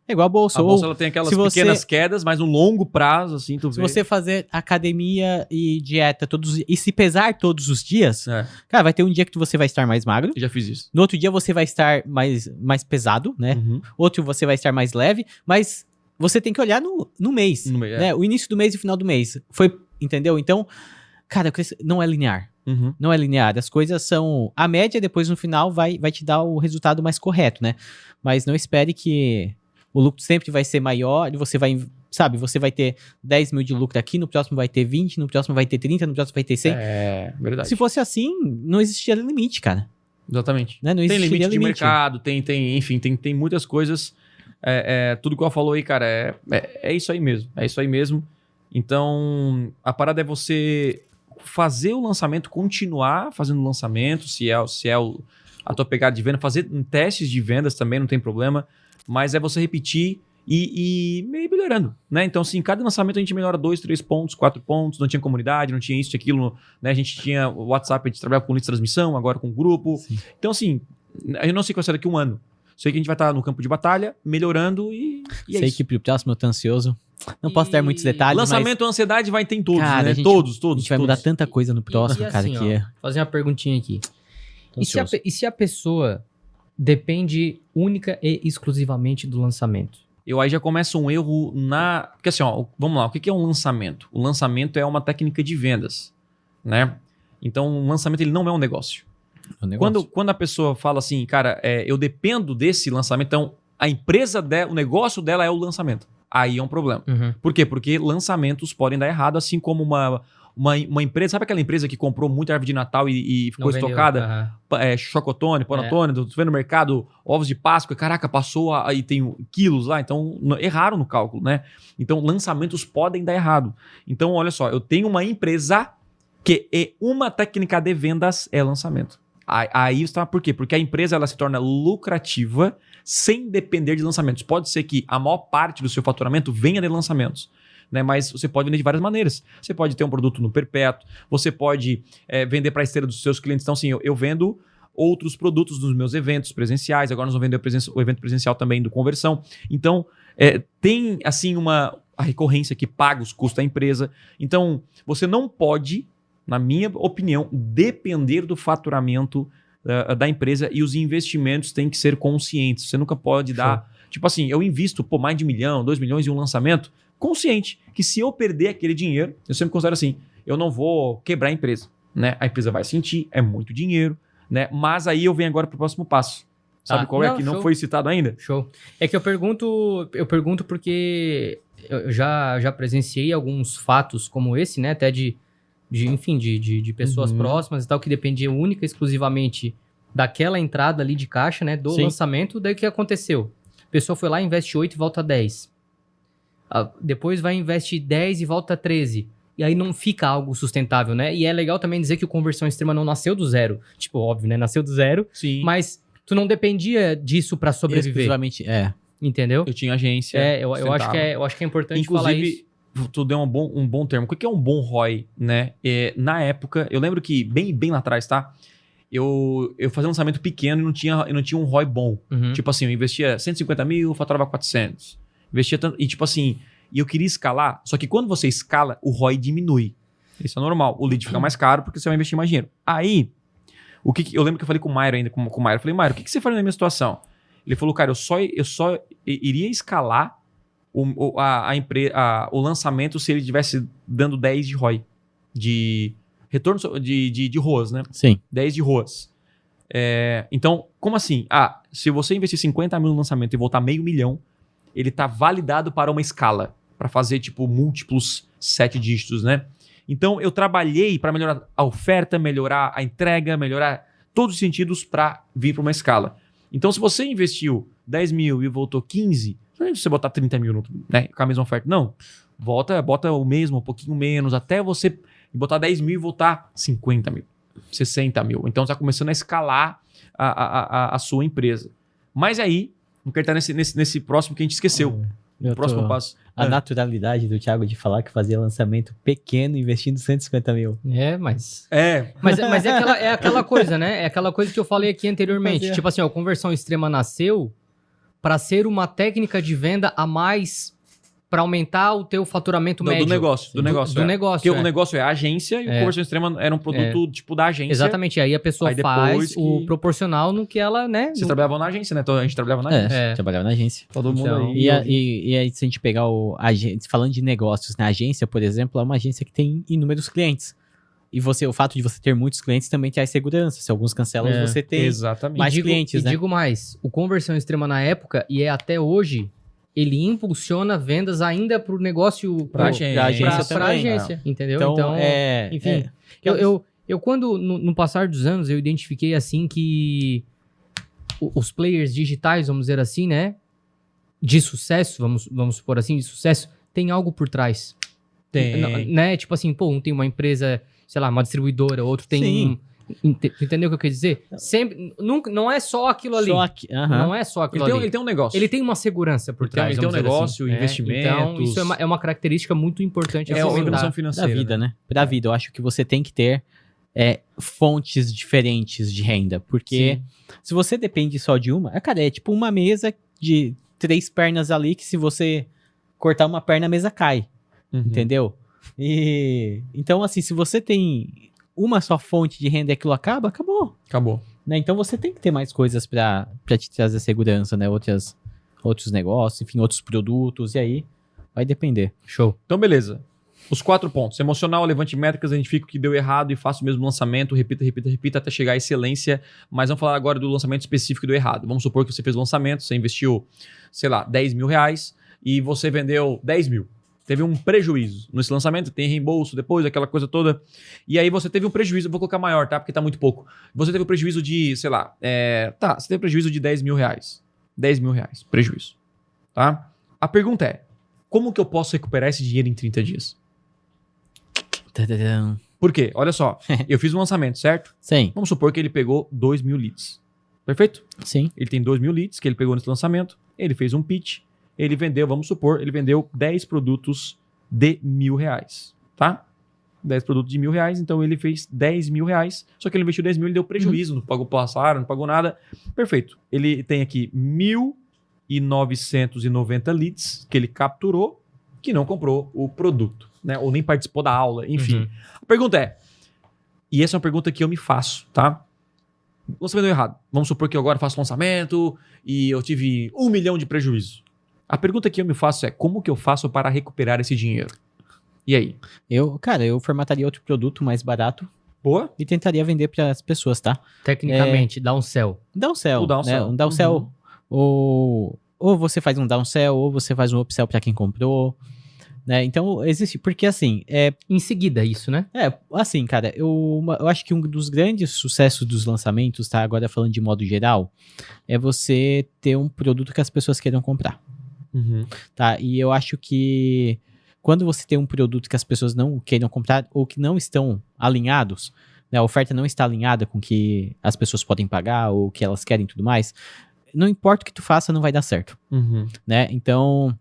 É igual a bolsa. A bolsa ela tem aquelas pequenas quedas, mas um longo prazo, assim, tu vê. Se você fazer academia e dieta e se pesar todos os dias, cara, vai ter um dia que você vai estar mais magro. Eu já fiz isso. No outro dia você vai estar mais pesado, né? Outro você vai estar mais leve, mas você tem que olhar no mês, né? O início do mês e o final do mês. Entendeu? Então, cara, não é linear. Não é linear. As coisas são... A média, depois no final, vai te dar o resultado mais correto, né? Mas não espere que... O lucro sempre vai ser maior, você vai ter 10 mil de lucro aqui, no próximo vai ter 20, no próximo vai ter 30, no próximo vai ter 100. Verdade. Se fosse assim, não existiria limite, cara. Exatamente. Né? Não tem limite de mercado, enfim, tem muitas coisas. Tudo que eu falou aí, cara, é isso aí mesmo. É isso aí mesmo. Então, a parada é você fazer o lançamento, continuar fazendo o lançamento, se é a tua pegada de venda, fazer testes de vendas também, não tem problema. Mas é você repetir e meio melhorando, né? Então, assim, cada lançamento a gente melhora 2, 3 pontos, 4 pontos. Não tinha comunidade, não tinha isso, tinha aquilo, né? A gente tinha o WhatsApp, a gente trabalhava com lista de transmissão, agora com grupo. Sim. Então, assim, eu não sei qual será daqui a um ano. Sei que a gente vai estar no campo de batalha, melhorando e sei que pro próximo eu tô ansioso. Não posso dar muitos detalhes, lançamento, ansiedade vai ter em todos, cara, né? Todos. A gente vai mudar tanta coisa no próximo, cara, assim, que fazer uma perguntinha aqui. E se a pessoa... depende única e exclusivamente do lançamento? Aí já começa um erro Porque assim, vamos lá, o que é um lançamento? O lançamento é uma técnica de vendas. né? Então, o lançamento ele não é um negócio. É um negócio. Quando a pessoa fala assim, cara, eu dependo desse lançamento, então a empresa dela, o negócio dela é o lançamento. Aí é um problema. Uhum. Por quê? Porque lançamentos podem dar errado, assim como uma empresa, sabe aquela empresa que comprou muita árvore de Natal e ficou Não vendeu, estocada? Chocotone, panetone, tu vê no mercado ovos de Páscoa, caraca, passou aí tem quilos lá, então erraram no cálculo, né? Então lançamentos podem dar errado. Então olha só, eu tenho uma empresa que uma técnica de vendas é lançamento. Aí está por quê? Porque a empresa ela se torna lucrativa sem depender de lançamentos. Pode ser que a maior parte do seu faturamento venha de lançamentos, né? Mas você pode vender de várias maneiras. Você pode ter um produto no perpétuo, você pode vender para a esteira dos seus clientes. Então, sim, eu vendo outros produtos nos meus eventos presenciais. Agora nós vamos vender o evento presencial também do Conversão. Então, tem assim a recorrência que paga os custos da empresa. Então, você não pode, na minha opinião, depender do faturamento da empresa, e os investimentos têm que ser conscientes. Você nunca pode dar... Tipo assim, eu invisto mais de 1 milhão, 2 milhões em um lançamento, consciente que se eu perder aquele dinheiro, eu sempre considero assim, eu não vou quebrar a empresa, né? A empresa vai sentir, é muito dinheiro, né? Mas aí eu venho agora para o próximo passo. Sabe qual é que não foi citado ainda? Show. É que eu pergunto porque eu já presenciei alguns fatos como esse, né? Até de pessoas próximas e tal, que dependia única e exclusivamente daquela entrada ali de caixa, né? Do lançamento. Daí o que aconteceu? A pessoa foi lá, investe 8 e volta 10. Depois vai investir 10 e volta 13. E aí não fica algo sustentável, né? E é legal também dizer que o Conversão Extrema não nasceu do zero. Tipo, óbvio, né? Nasceu do zero. Sim. Mas tu não dependia disso pra sobreviver. Exclusivamente, Entendeu? Eu tinha agência. Eu acho que é importante inclusive, falar isso. Tu deu um bom termo. O que é um bom ROI, né? Na época, eu lembro que bem lá atrás, tá? Eu fazia um lançamento pequeno e não tinha um ROI bom. Uhum. Tipo assim, eu investia 150 mil, faturava 400. Investia tanto... E tipo assim, eu queria escalar, só que quando você escala, o ROI diminui. Isso é normal. O lead fica mais caro porque você vai investir mais dinheiro. Aí, eu lembro que eu falei com o Mairo ainda, com o Mairo. Eu falei, Mairo, o que você faria na minha situação? Ele falou, cara, eu só iria escalar o lançamento se ele estivesse dando 10 de ROI. De retorno de ROAS, né? Sim. 10 de ROAS. Então, como assim? Se você investir 50 mil no lançamento e voltar $500 mil, ele está validado para uma escala, para fazer tipo múltiplos 7 dígitos, né? Então, eu trabalhei para melhorar a oferta, melhorar a entrega, melhorar todos os sentidos para vir para uma escala. Então, se você investiu 10 mil e voltou 15, não é você botar 30 mil, né, com a mesma oferta. Não. Bota o mesmo, um pouquinho menos, até você botar 10 mil e voltar 50 mil, 60 mil. Então, você está começando a escalar a sua empresa. Mas aí, não quero estar nesse próximo que a gente esqueceu. O próximo passo. A naturalidade do Thiago de falar que fazia lançamento pequeno investindo 150 mil. Mas é aquela coisa, né? É aquela coisa que eu falei aqui anteriormente. Tipo assim, a conversão extrema nasceu para ser uma técnica de venda a mais para aumentar o teu faturamento médio. Do negócio. Porque o negócio é a agência e o conversão extrema era um produto tipo da agência. Exatamente. Aí a pessoa faz o proporcional no que ela, né? Vocês trabalhavam na agência, né? Então a gente trabalhava na agência. Trabalhava na agência. Todo mundo aí. E aí, se a gente pegar falando de negócios, né? A agência, por exemplo, é uma agência que tem inúmeros clientes. E o fato de você ter muitos clientes também traz segurança. Se alguns cancelam, você tem mais clientes, né? Digo mais, o Conversão Extrema na época, e até hoje, ele impulsiona vendas ainda para o negócio... Para a agência também. Entendeu? Então enfim. Eu quando, no passar dos anos, eu identifiquei assim que os players digitais, vamos dizer assim, né? De sucesso, vamos supor assim, de sucesso, tem algo por trás. Tem. Né? Tipo assim, um tem uma empresa, sei lá, uma distribuidora, outro tem... Entendeu o que eu quero dizer? Sempre, não é só aquilo ali. Não é só aquilo ali. Ele tem um negócio. Ele tem uma segurança por trás. Ele tem um negócio, investimentos. Então, isso é uma característica muito importante. É a organização financeira. Da vida, né? Da vida. Eu acho que você tem que ter fontes diferentes de renda. Porque se você depende só de uma... Cara, é tipo uma mesa de 3 pernas ali que se você cortar uma perna, a mesa cai. Entendeu? Então, assim, se você tem... uma só fonte de renda e aquilo acabou. Né? Então você tem que ter mais coisas pra te trazer segurança, né? Outros negócios, enfim, outros produtos, e aí vai depender. Show. Então, beleza. Os 4 pontos. Emocional, levante métricas, identifique o que deu errado e faça o mesmo lançamento. Repita até chegar à excelência. Mas vamos falar agora do lançamento específico que deu errado. Vamos supor que você fez o lançamento, você investiu, sei lá, 10 mil reais e você vendeu 10 mil. Teve um prejuízo nesse lançamento, tem reembolso depois, aquela coisa toda. E aí você teve um prejuízo, vou colocar maior, tá? Porque tá muito pouco. Você teve um prejuízo de, sei lá, você teve prejuízo de 10 mil reais. 10 mil reais, prejuízo. Tá? A pergunta é, como que eu posso recuperar esse dinheiro em 30 dias? Tadadam. Por quê? Olha só, eu fiz um lançamento, certo? Sim, Vamos supor que ele pegou 2 mil leads. Perfeito? sim. Ele tem 2 mil leads que ele pegou nesse lançamento, ele fez um pitch, ele vendeu, vamos supor, ele vendeu 10 produtos de R$1.000, tá? 10 produtos de R$1.000, então ele fez 10 mil reais, só que ele investiu 10 mil, ele deu prejuízo, não pagou passar, não pagou nada. Perfeito. Ele tem aqui 1.990 leads que ele capturou, que não comprou o produto, né? Ou nem participou da aula, enfim. A pergunta é, e essa é uma pergunta que eu me faço, tá? Você vendeu errado. Vamos supor que eu agora faço lançamento e eu tive 1 milhão de prejuízo. A pergunta que eu me faço é, como que eu faço para recuperar esse dinheiro? E aí? Eu formataria outro produto mais barato Boa? e tentaria vender para as pessoas, tá? Tecnicamente, downsell. Downsell, O downsell. né? Um downsell, ou você faz um downsell, ou você faz um upsell para quem comprou, né? Então, existe, porque assim, Em seguida, isso, né? assim, cara, eu acho que um dos grandes sucessos dos lançamentos, tá? Agora falando de modo geral, é você ter um produto que as pessoas queiram comprar. Tá? E eu acho que quando você tem um produto que as pessoas não queiram comprar ou que não estão alinhados, né, a oferta não está alinhada com o que as pessoas podem pagar ou o que elas querem e tudo mais, não importa o que tu faça, não vai dar certo, né? Então,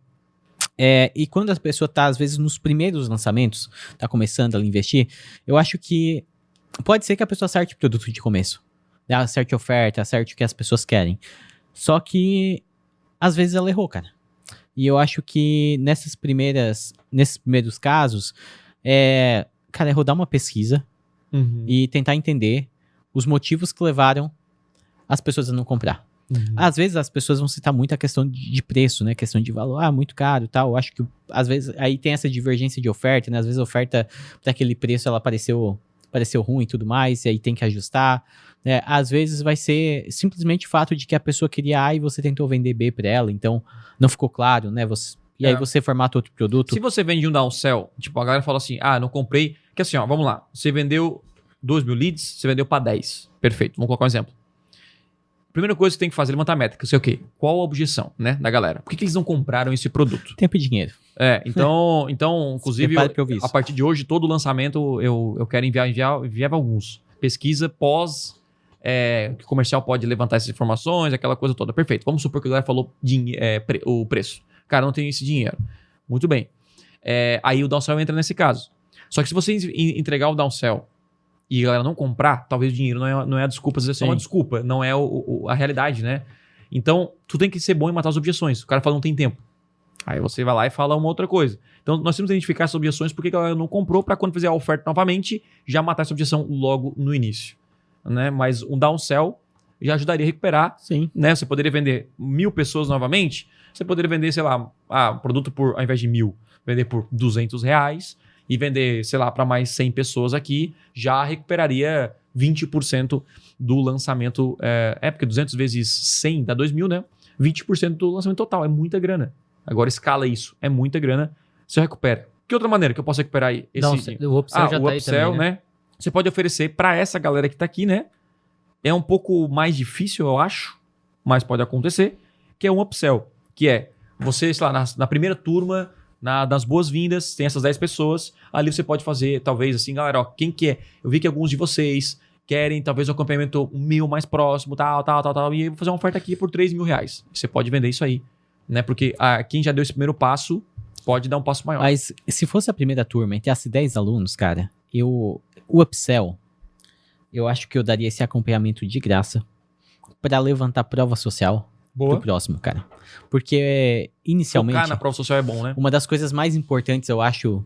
e quando a pessoa tá, às vezes, nos primeiros lançamentos, tá começando a investir, eu acho que pode ser que a pessoa acerte o produto de começo, né? Acerte a oferta, acerte o que as pessoas querem. Só que, às vezes, ela errou, cara. E eu acho que nesses primeiros casos, cara, é rodar uma pesquisa e tentar entender os motivos que levaram as pessoas a não comprar. Às vezes as pessoas vão citar muito a questão de preço, né? Questão de valor, muito caro e tal. Eu acho que às vezes aí tem essa divergência de oferta, né? Às vezes a oferta daquele preço ela pareceu ruim e tudo mais, e aí tem que ajustar. Né? Às vezes vai ser simplesmente o fato de que a pessoa queria A e você tentou vender B para ela, então não ficou claro, né? Aí você formata outro produto. Se você vende um downsell, tipo, a galera fala assim, não comprei, que assim, ó, vamos lá, você vendeu 2 mil leads, você vendeu para 10, perfeito, vamos colocar um exemplo. Primeira coisa que você tem que fazer é levantar a métrica, sei o quê? Qual a objeção, né, da galera? Por que eles não compraram esse produto? Tempo e dinheiro. Então inclusive, a partir de hoje, todo lançamento eu quero enviar alguns. Pesquisa pós, que o comercial pode levantar essas informações, aquela coisa toda. Perfeito. Vamos supor que a galera falou o preço. Cara, não tem esse dinheiro. Muito bem. Aí o downsell entra nesse caso. Só que se você entregar o downsell e a galera não comprar, talvez o dinheiro não é a desculpa, às vezes é só uma desculpa, não é a realidade, né? Então, tu tem que ser bom em matar as objeções. O cara fala, não tem tempo. Aí você vai lá e fala uma outra coisa. Então, nós temos que identificar essas objeções porque a galera não comprou para quando fizer a oferta novamente, já matar essa objeção logo no início. Né? Mas um downsell já ajudaria a recuperar. Sim. Né? Você poderia vender 1.000 pessoas novamente, você poderia vender, sei lá, um produto ao invés de 1.000, vender por R$200 e vender, sei lá, para mais 100 pessoas aqui, já recuperaria 20% do lançamento. Porque 200 vezes 100 dá 2.000, né? 20% do lançamento total, é muita grana. Agora escala isso, é muita grana, você recupera. Que outra maneira que eu posso recuperar aí? O upsell já tá aí também, né? Você pode oferecer para essa galera que tá aqui, né? É um pouco mais difícil, eu acho, mas pode acontecer, que é um upsell, que é você, sei lá, na primeira turma, nas boas-vindas, tem essas 10 pessoas, ali você pode fazer, talvez assim, galera, ó, quem quer? Eu vi que alguns de vocês querem talvez um acompanhamento 1.000 mais próximo, tal, e eu vou fazer uma oferta aqui por R$3.000. Você pode vender isso aí, né? Porque quem já deu esse primeiro passo pode dar um passo maior. Mas se fosse a primeira turma e tivesse 10 alunos, cara, o upsell, eu acho que eu daria esse acompanhamento de graça para levantar prova social pro próximo, cara. Porque inicialmente... Focar na prova social é bom, né? Uma das coisas mais importantes, eu acho,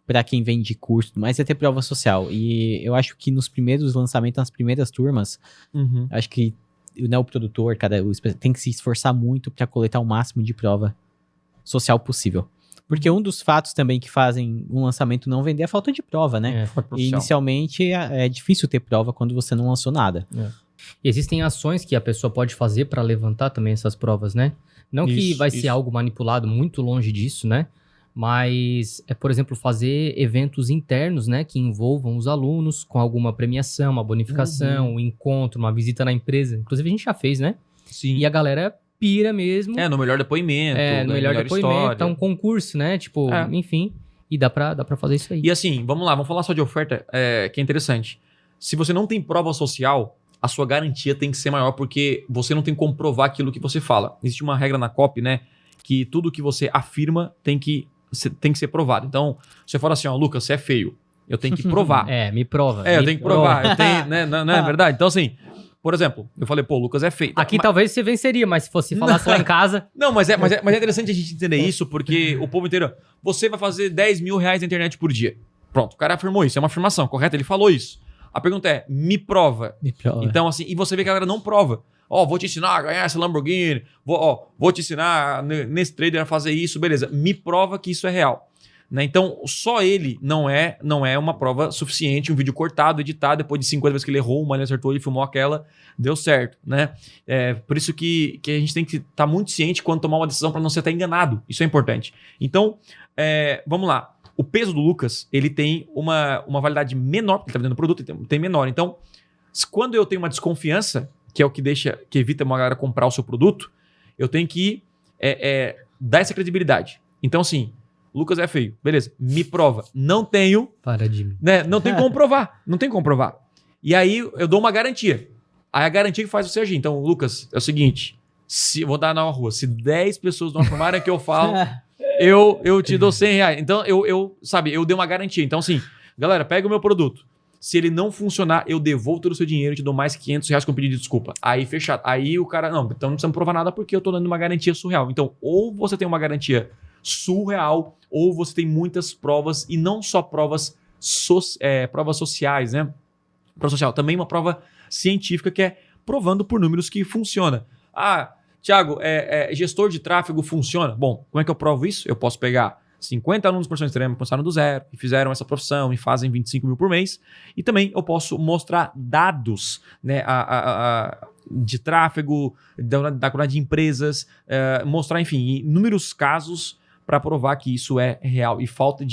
para quem vende curso, mas é ter prova social. E eu acho que nos primeiros lançamentos, nas primeiras turmas, acho que o produtor, cara, tem que se esforçar muito para coletar o máximo de prova social possível. Porque um dos fatos também que fazem um lançamento não vender é a falta de prova, né? E inicialmente é difícil ter prova quando você não lançou nada. E existem ações que a pessoa pode fazer para levantar também essas provas, né? Não que vai ser algo manipulado, muito longe disso, né? Mas por exemplo, fazer eventos internos, né? Que envolvam os alunos com alguma premiação, uma bonificação, um encontro, uma visita na empresa. Inclusive a gente já fez, né? Sim. E a galera pira mesmo. No melhor depoimento. No melhor depoimento, história. tá um concurso, né? Tipo, enfim. E dá pra fazer isso aí. E assim, vamos lá, vamos falar só de oferta, que é interessante. Se você não tem prova social, a sua garantia tem que ser maior, porque você não tem como provar aquilo que você fala. Existe uma regra na COP, né? Que tudo que você afirma tem que ser provado. Então, você fala assim, ó, Lucas, você é feio. Eu tenho que provar. Me prova. Eu tenho que provar. Eu tenho, né? Não é verdade? Então, assim, por exemplo, eu falei, pô, o Lucas é feio. Aqui talvez você venceria, mas se fosse falar só em casa... Não, mas é interessante a gente entender isso, porque o povo inteiro... Você vai fazer 10 mil reais na internet por dia. Pronto, o cara afirmou isso. É uma afirmação, correto? Ele falou isso. A pergunta é, me prova. Então, assim, e você vê que a galera não prova. Vou te ensinar a ganhar essa Lamborghini. Vou te ensinar nesse trader a fazer isso. Beleza, me prova que isso é real. Né? Então, só ele não é uma prova suficiente. Um vídeo cortado, editado, depois de 50 vezes que ele errou, uma ele acertou, ele filmou aquela, deu certo. Né? Por isso que a gente tem que estar muito ciente quando tomar uma decisão para não ser até enganado. Isso é importante. Então, vamos lá. O peso do Lucas, ele tem uma validade menor, porque ele está vendendo produto, ele tem menor. Então, quando eu tenho uma desconfiança, que é o que evita uma galera comprar o seu produto, eu tenho que dar essa credibilidade. Então, assim, Lucas é feio. Beleza, me prova. Não tenho. Para de mim. Né, não tem como provar. Não tem como provar. E aí eu dou uma garantia. Aí a garantia que faz você agir. Então, Lucas, é o seguinte. Vou dar na rua. Se 10 pessoas não afirmarem que eu falo, eu te dou 100 reais. Então, eu dei uma garantia. Então, assim, galera, pega o meu produto. Se ele não funcionar, eu devolvo todo o seu dinheiro e te dou mais 500 reais com pedido de desculpa. Aí, fechado. Aí o cara, não, então não precisa me provar nada porque eu tô dando uma garantia surreal. Então, ou você tem uma garantia surreal, ou você tem muitas provas, e não só provas sociais, né? Prova social, também uma prova científica que é provando por números que funciona. Thiago, gestor de tráfego funciona? Bom, como é que eu provo isso? Eu posso pegar 50 alunos por profissão extrema que começaram do zero e fizeram essa profissão e fazem 25 mil por mês. E também eu posso mostrar dados, né, de tráfego, da quantidade de empresas, mostrar, enfim, inúmeros casos para provar que isso é real. E falta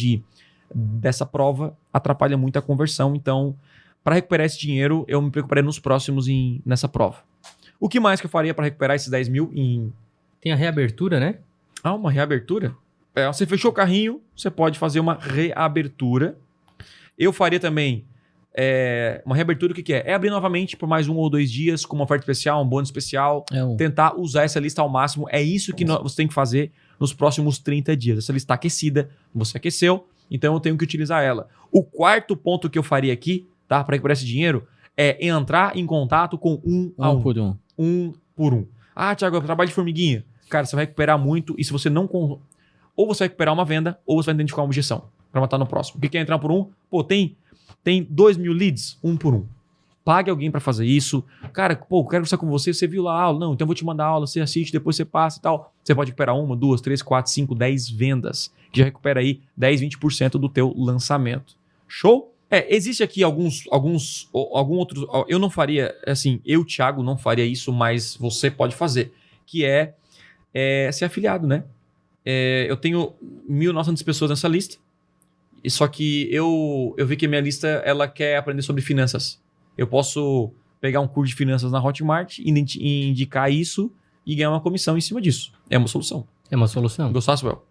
dessa prova atrapalha muito a conversão. Então, para recuperar esse dinheiro, eu me preocuparei nos próximos nessa prova. O que mais que eu faria para recuperar esses 10 mil? Tem a reabertura, né? Uma reabertura? Você fechou o carrinho, você pode fazer uma reabertura. Eu faria também uma reabertura, o que é? É abrir novamente por mais 1 ou 2 dias com uma oferta especial, um bônus especial. Tentar usar essa lista ao máximo. É isso que você tem que fazer nos próximos 30 dias. Essa lista está aquecida, você aqueceu, então eu tenho que utilizar ela. O quarto ponto que eu faria aqui, tá, para recuperar esse dinheiro, é entrar em contato com um por um. Um por um. Thiago, eu trabalho de formiguinha. Cara, você vai recuperar muito e se você não... Ou você vai recuperar uma venda, ou você vai identificar uma objeção para matar no próximo. O que é entrar por um? Pô, tem 2 mil leads, 1 por 1. Pague alguém para fazer isso. Cara, quero conversar com você, você viu lá a aula? Não, então eu vou te mandar a aula, você assiste, depois você passa e tal. Você pode recuperar 1, 2, 3, 4, 5, 10 vendas, que já recupera aí 10, 20% do teu lançamento. Show? Existe aqui algum outro... Eu não faria, assim, eu, Thiago, não faria isso, mas você pode fazer, que é ser afiliado, né? Eu tenho 1.900 pessoas nessa lista, só que eu vi que a minha lista ela quer aprender sobre finanças. Eu posso pegar um curso de finanças na Hotmart, indicar isso e ganhar uma comissão em cima disso. É uma solução. É uma solução. Gostasse, Well?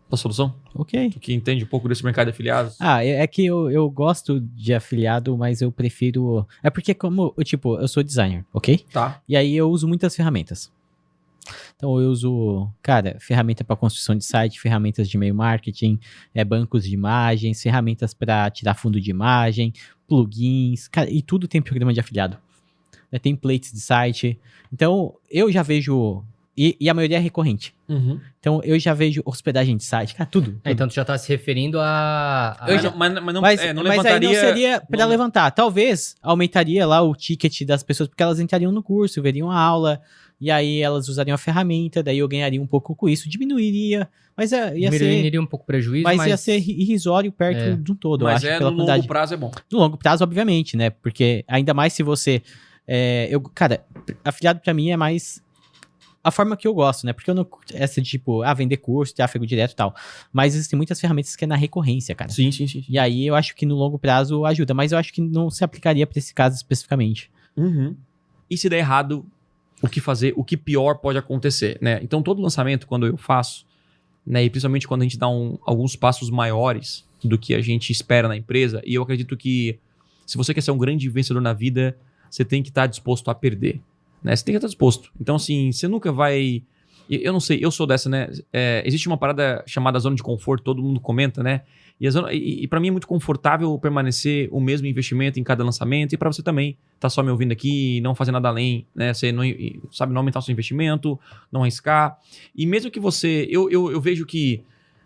Da solução? Ok. Tu que entende um pouco desse mercado de afiliados? É que eu gosto de afiliado, mas eu prefiro... É porque eu sou designer, ok? Tá. E aí eu uso muitas ferramentas. Então eu uso, ferramenta para construção de site, ferramentas de e-mail marketing, bancos de imagens, ferramentas para tirar fundo de imagem, plugins, e tudo tem programa de afiliado. Templates de site. Então eu já vejo, e a maioria é recorrente. Uhum. Então eu já vejo hospedagem de site, tudo. Então tu já tá se referindo Mas aí não seria para levantar. Talvez aumentaria lá o ticket das pessoas, porque elas entrariam no curso, veriam a aula. e aí elas usariam a ferramenta, daí eu ganharia um pouco com isso, diminuiria, mas ia Diminuiria um pouco o prejuízo, mas ia ser irrisório perto do todo, Mas eu acho. no longo prazo é bom. No longo prazo, obviamente, né? Porque ainda mais se você... cara, afiliado pra mim é mais a forma que eu gosto, né? Porque eu não... Essa de, tipo, vender curso, tráfego direto e tal. Mas existem muitas ferramentas que é na recorrência, cara. Sim. E aí eu acho que no longo prazo ajuda, mas eu acho que não se aplicaria pra esse caso especificamente. Uhum. E se der errado, o que fazer? O que pior pode acontecer, né? Então, todo lançamento, quando eu faço, né? E principalmente quando a gente dá alguns passos maiores do que a gente espera na empresa, e eu acredito que se você quer ser um grande vencedor na vida, você tem que estar disposto a perder, né? Você tem que estar disposto. Então, assim, você nunca vai... Eu não sei, eu sou dessa, né? Existe uma parada chamada zona de conforto, todo mundo comenta, né? E para mim é muito confortável permanecer o mesmo investimento em cada lançamento, e para você também tá só me ouvindo aqui e não fazer nada além, né? Você não aumentar o seu investimento, não arriscar. E mesmo que você... Eu vejo que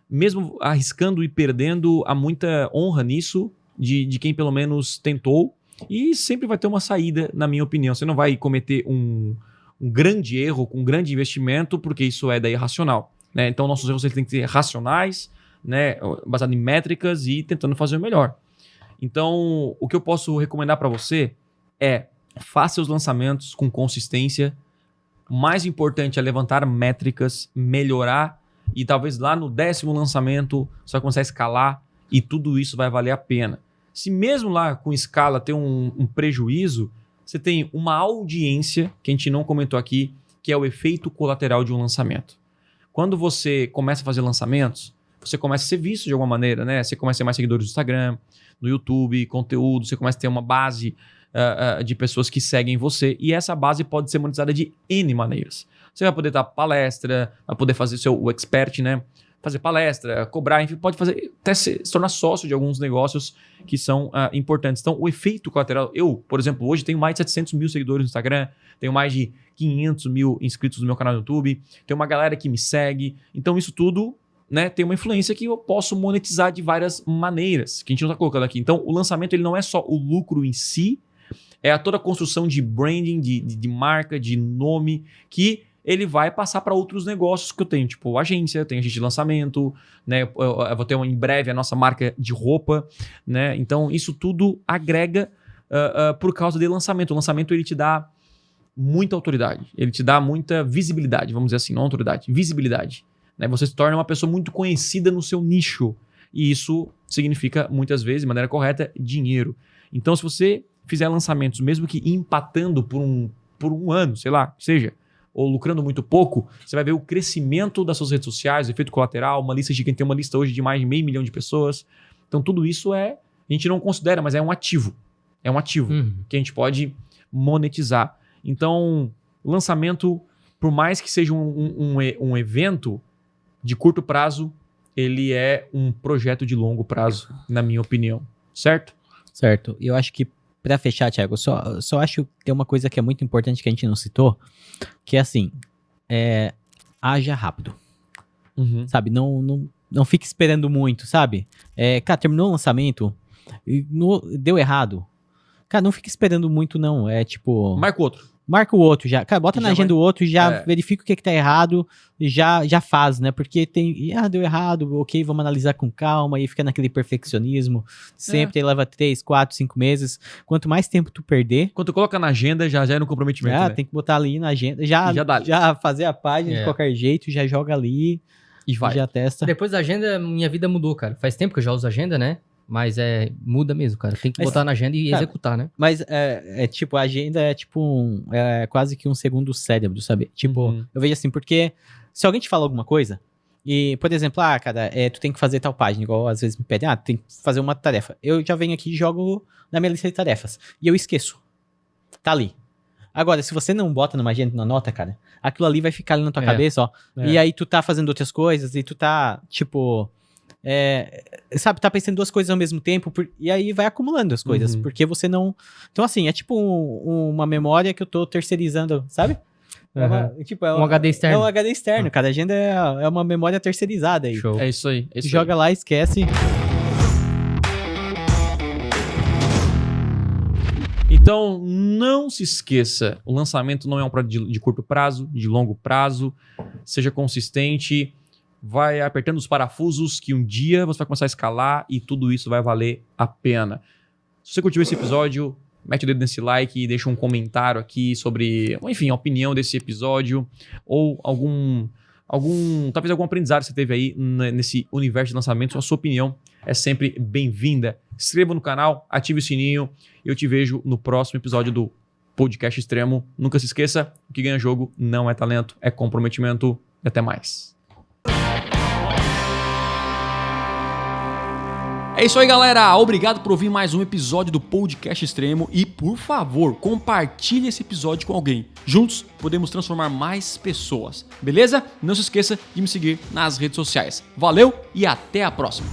mesmo arriscando e perdendo, há muita honra nisso de quem pelo menos tentou, e sempre vai ter uma saída, na minha opinião. Você não vai cometer um grande erro com um grande investimento, porque isso é daí racional, né? Então nossos erros têm que ser racionais, né, baseado em métricas e tentando fazer o melhor. Então, o que eu posso recomendar para você é: faça os lançamentos com consistência. O mais importante é levantar métricas, melhorar, e talvez lá no 10º lançamento você vai começar a escalar e tudo isso vai valer a pena. Se mesmo lá com escala ter um prejuízo, você tem uma audiência, que a gente não comentou aqui, que é o efeito colateral de um lançamento. Quando você começa a fazer lançamentos, você começa a ser visto de alguma maneira, né? Você começa a ter mais seguidores no Instagram, no YouTube, conteúdo, você começa a ter uma base de pessoas que seguem você, e essa base pode ser monetizada de N maneiras. Você vai poder dar palestra, vai poder fazer o expert, né? Fazer palestra, cobrar, enfim, pode fazer, até se tornar sócio de alguns negócios que são importantes. Então, o efeito colateral, eu, por exemplo, hoje tenho mais de 700 mil seguidores no Instagram, tenho mais de 500 mil inscritos no meu canal no YouTube, tenho uma galera que me segue, então isso tudo, né, tem uma influência que eu posso monetizar de várias maneiras, que a gente não está colocando aqui. Então, o lançamento ele não é só o lucro em si, é toda a construção de branding, de marca, de nome, que ele vai passar para outros negócios que eu tenho, tipo agência, tenho agência de lançamento, né? Eu vou ter em breve a nossa marca de roupa, né? Então, isso tudo agrega por causa do lançamento. O lançamento ele te dá muita autoridade, ele te dá muita visibilidade, vamos dizer assim, não autoridade, visibilidade. Né? Você se torna uma pessoa muito conhecida no seu nicho, e isso significa, muitas vezes, de maneira correta, dinheiro. Então, se você fizer lançamentos, mesmo que empatando por um ano, sei lá, seja, ou lucrando muito pouco, você vai ver o crescimento das suas redes sociais, o efeito colateral, uma lista gigante, tem uma lista hoje de mais de 500 mil de pessoas. Então, tudo isso a gente não considera, mas é um ativo. É um ativo que a gente pode monetizar. Então, lançamento, por mais que seja um evento de curto prazo, ele é um projeto de longo prazo, na minha opinião. Certo? Certo. Eu acho que, pra fechar, Thiago, só acho que tem uma coisa que é muito importante que a gente não citou, que é assim, haja rápido. Sabe? Não fique esperando muito, sabe? Cara, terminou o lançamento, deu errado. Cara, não fique esperando muito, não. É tipo... Marca o outro já. Cara, bota na agenda o outro, já verifica o que tá errado, já faz, né? Porque deu errado, ok, vamos analisar com calma, e fica naquele perfeccionismo. Sempre leva 3, 4, 5 meses. Quanto mais tempo tu perder... Quando tu coloca na agenda, já é no comprometimento, né? Tem que botar ali na agenda, já fazer a página de qualquer jeito, já joga ali e vai. Já testa. Depois da agenda, minha vida mudou, cara. Faz tempo que eu já uso agenda, né? Mas muda mesmo, cara. Tem que botar na agenda e executar, né? Mas tipo, a agenda é tipo quase que um segundo cérebro, sabe? Tipo, eu vejo assim, porque se alguém te fala alguma coisa, e, por exemplo, cara, tu tem que fazer tal página, igual às vezes me pedem, tem que fazer uma tarefa. Eu já venho aqui e jogo na minha lista de tarefas. E eu esqueço. Tá ali. Agora, se você não bota numa agenda, na nota, cara, aquilo ali vai ficar ali na tua cabeça, ó. E aí tu tá fazendo outras coisas e tu tá, tipo... sabe, tá pensando duas coisas ao mesmo tempo, e aí vai acumulando as coisas, porque você não... Então, assim, é tipo uma memória que eu tô terceirizando, sabe? Um HD externo. É um HD externo, cara. A agenda é uma memória terceirizada aí. Show. É isso aí. Joga lá, esquece. Então, não se esqueça, o lançamento não é um projeto de curto prazo, de longo prazo. Seja consistente, vai apertando os parafusos que um dia você vai começar a escalar e tudo isso vai valer a pena. Se você curtiu esse episódio, mete o dedo nesse like e deixa um comentário aqui sobre, enfim, a opinião desse episódio ou talvez algum aprendizado que você teve aí nesse universo de lançamentos. A sua opinião é sempre bem-vinda. Se inscreva no canal, ative o sininho e eu te vejo no próximo episódio do Podcast Extremo. Nunca se esqueça, o que ganha jogo não é talento, é comprometimento. E até mais. É isso aí, galera. Obrigado por ouvir mais um episódio do Podcast Extremo e, por favor, compartilhe esse episódio com alguém. Juntos, podemos transformar mais pessoas. Beleza? Não se esqueça de me seguir nas redes sociais. Valeu e até a próxima.